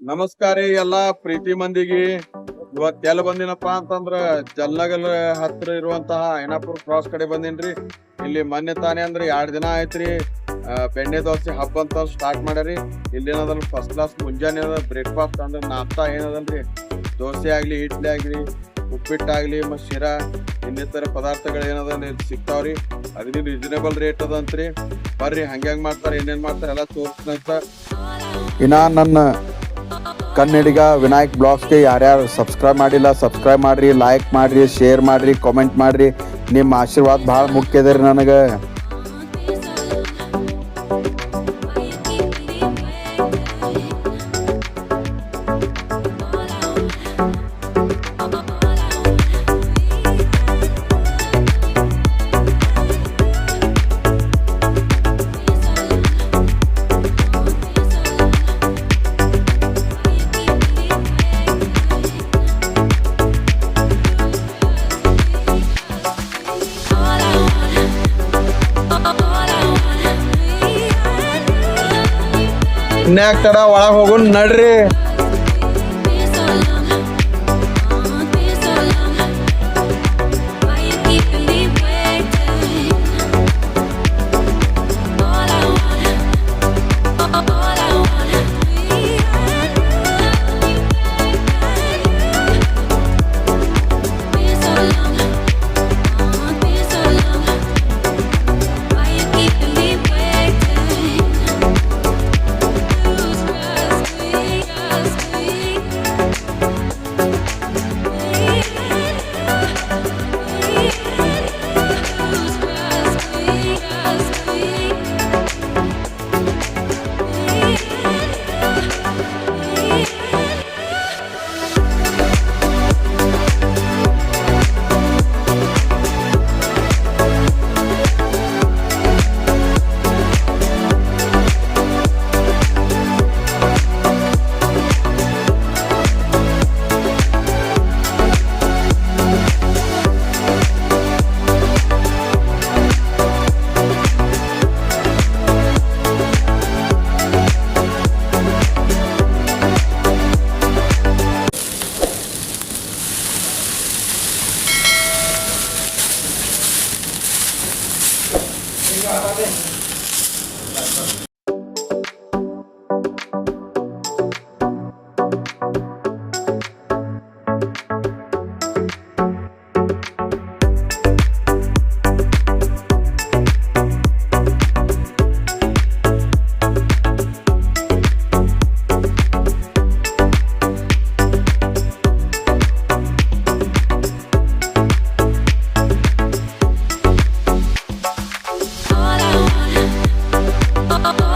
ನಮಸ್ಕಾರ ರೀ ಎಲ್ಲಾ ಪ್ರೀತಿ ಮಂದಿಗೆ. ಇವತ್ ಎಲ್ ಬಂದಿನಪ್ಪಾ ಅಂತಂದ್ರ ಜಲ್ನಗಲ್ ಹತ್ರ ಇರುವಂತಹ ಐನಾಪುರ್ ಕ್ರಾಸ್ ಕಡೆ ಬಂದಿನ್ರಿ. ಇಲ್ಲಿ ಮೊನ್ನೆ ತಾನೇ ಅಂದ್ರ 2 ದಿನ ಆಯ್ತ್ರಿ. ಬೆಣ್ಣೆ ದೋಸೆ ಹಬ್ಬ ಅಂತ ಸ್ಟಾರ್ಟ್ ಮಾಡ್ಯಾರಿ. ಇಲ್ಲೇನದಲ್ ಫಸ್ಟ್ ಕ್ಲಾಸ್ ಮುಂಜಾನೆ ಬ್ರೇಕ್ಫಾಸ್ಟ್ ಅಂದ್ರೆ ನಾಷ್ಟಾ ಏನದಲ್ರಿ, ದೋಸೆ ಆಗ್ಲಿ, ಇಡ್ಲಿ ಆಗ್ಲಿ, ಉಪ್ಪಿಟ್ಟಾಗ್ಲಿ, ಮತ್ ಶಿರಾ ಇನ್ನಿತರ ಪದಾರ್ಥಗಳು ಏನದ ಇಲ್ಲಿ ಸಿಗ್ತಾವ್ರಿ. ಅದ್ರಿ ರೀಸನೇಬಲ್ ರೇಟ್ ಅದಂತ್ರಿ. ಬರ್ರಿ ಹಂಗ್ಯಾಂಗ್ ಮಾಡ್ತಾರ, ಏನೇನ್ ಮಾಡ್ತಾರ ಎಲ್ಲ ತೋರಿಸ್ನಂತ. ಇನ್ನ ನನ್ನ ಕನ್ನಡಿಗ ವಿನಾಯಕ್ ಬ್ಲಾಗ್ಸ್ಗೆ ಯಾರ್ಯಾರು ಸಬ್ಸ್ಕ್ರೈಬ್ ಮಾಡಿಲ್ಲ ಸಬ್ಸ್ಕ್ರೈಬ್ ಮಾಡ್ರಿ, ಲೈಕ್ ಮಾಡ್ರಿ, ಶೇರ್ ಮಾಡ್ರಿ, ಕಾಮೆಂಟ್ ಮಾಡ್ರಿ. ನಿಮ್ಮ ಆಶೀರ್ವಾದ ಭಾಳ ಮುಖ್ಯ ಇದೆ ರೀ ನನಗೆ. ಇನ್ಯಾಕ್ ತಡ, ಒಳಗೆ ಹೋಗೋಣ ನಡ್ರಿ. All I want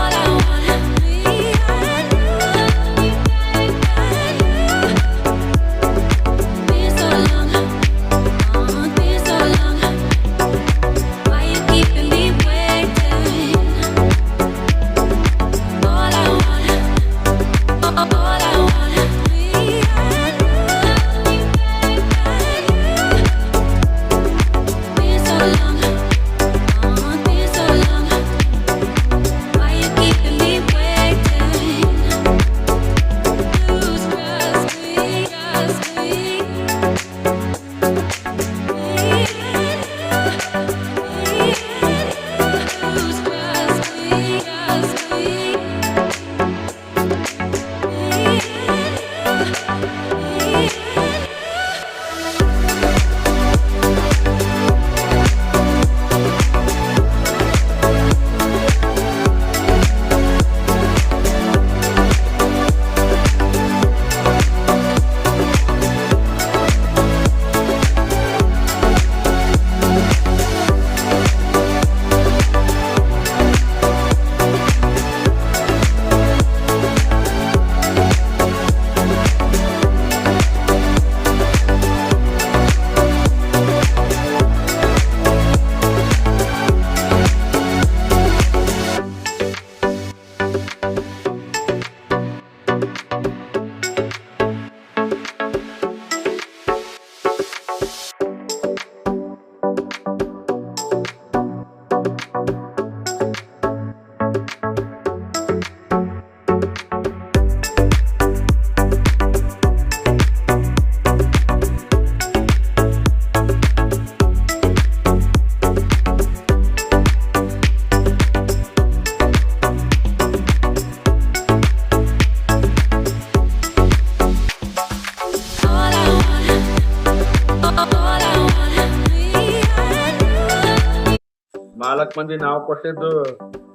ಮಂದಿ ನಾವು ಕೊಟ್ಟಿದ್ದು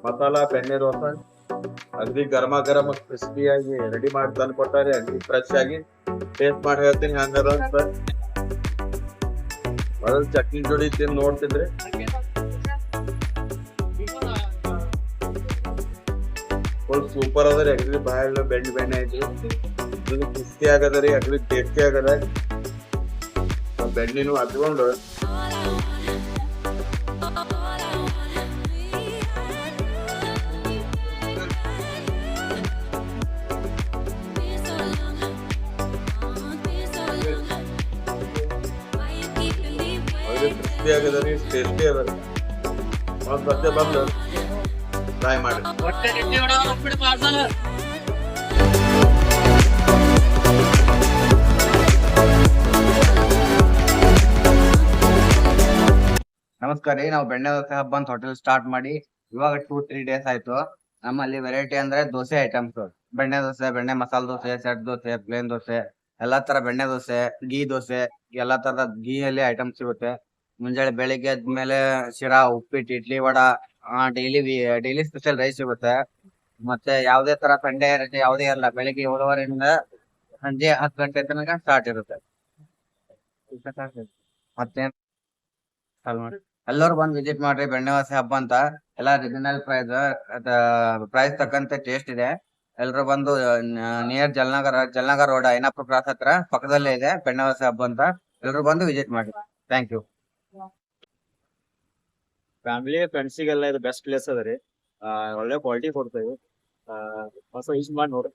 ಮಸಾಲಾ ಬೆಣ್ಣೆ ದೋಸೆ ಅಗದಿ ಗರಮ ಗರಮ ಕ್ರಿಸ್ಪಿ ಆಗಿ ರೆಡಿ ಮಾಡಿ ತಂದು ಕೊಟ್ಟಾರೆ. ಅಗದಿ ಫ್ರೆಶ್ ಆಗಿ ಟೇಸ್ಟ್ ಮಾಡಿ ಹೇಳ್ತೀನಿ ಹಂಗದ ಅಂತ. ಮೊದಲು ಚಟ್ನಿ ಜೋಡಿ ತಿಂದು ನೋಡ್ತಿದ್ರಿ. ಫುಲ್ ಸೂಪರ್ ಅದರಿ. ಅಗದಿ ಬಾಯಲ್ಲ ಬೆಣ್ಣೆ ಐತಿ. ಕ್ರಿಸ್ಪಿ ಆಗದರಿ, ಅಗದಿ ಟೇಸ್ಟಿ ಆಗದ. ಬೆಣ್ಣಿನೂ ಹಚ್ಕೊಂಡು ಕ್ರಿಸ್ಪಿ ಆಗದರಿ, ಟೇಸ್ಟಿ ಅದರಿ. ಒಂದ್ ಸತ್ಯ ಬಂದು ಟ್ರೈ ಮಾಡಿ. ನಮಸ್ಕಾರ ರೀ. ನಾವು ಬೆಣ್ಣೆ ದೋಸೆ ಹಬ್ಬ ಅಂತ ಹೋಟೆಲ್ ಸ್ಟಾರ್ಟ್ ಮಾಡಿ ಇವಾಗ 2-3 ಡೇಸ್ ಆಯ್ತು. ನಮ್ಮಲ್ಲಿ ವೆರೈಟಿ ಅಂದ್ರೆ ದೋಸೆ ಐಟಮ್ಸ್, ಬೆಣ್ಣೆ ದೋಸೆ, ಬೆಣ್ಣೆ ಮಸಾಲ ದೋಸೆ, ಸೆಟ್ ದೋಸೆ, ಪ್ಲೇನ್ ದೋಸೆ, ಎಲ್ಲಾ ತರ ಬೆಣ್ಣೆ ದೋಸೆ, ಗೀ ದೋಸೆ, ಎಲ್ಲಾ ತರದ ಗೀಯಲ್ಲಿ ಐಟಮ್ಸ್ ಸಿಗುತ್ತೆ. ಮುಂಜಾನೆ ಬೆಳಿಗ್ಗೆ ಎದ್ಮೇಲೆ ಶಿರಾ, ಉಪ್ಪಿಟ್ಟು, idli, vada, daily special rice ಸಿಗುತ್ತೆ. ಮತ್ತೆ ಯಾವ್ದೇ ತರ ಸಂಡೇ ರಜೆ ಯಾವುದೇ ಇರಲ್ಲ, ಬೆಳಿಗ್ಗೆ 7:30 ಸಂಜೆ 10 ಗಂಟೆ ತನಕ ಸ್ಟಾರ್ಟ್ ಇರುತ್ತೆ. ಮತ್ತೆ ಎಲ್ಲರೂ ಬಂದು ವಿಸಿಟ್ ಮಾಡ್ರಿ. ಬೆಣ್ಣೆ ದೋಸೆ ಹಬ್ಬ ಅಂತ ಎಲ್ಲಾ ರೀಸನಲ್ ಪ್ರೈಸ್ ತಕ್ಕಂತೆ ಟೇಸ್ಟ್ ಇದೆ. ಎಲ್ರು ಬಂದು near Jalnagar road Ainapur cross ಹತ್ರ ಪಕ್ಕದಲ್ಲೇ ಇದೆ ಬೆಣ್ಣೆ ದೋಸೆ ಹಬ್ಬ ಅಂತ. ಎಲ್ರು ಬಂದು ವಿಸಿಟ್ ಮಾಡಿ. Thank you. ಫ್ಯಾಮಿಲಿ ಫ್ರೆಂಡ್ಸಿಗೆಲ್ಲ ಇದು ಬೆಸ್ಟ್ ಪ್ಲೇಸ್ ಅದ ರೀ. ಒಳ್ಳೆ ಕ್ವಾಲಿಟಿ ಕೊಡ್ತೇವೆ. ಹೊಸ ಯೂಸ್ ಮಾಡಿ ನೋಡ್ರಿ.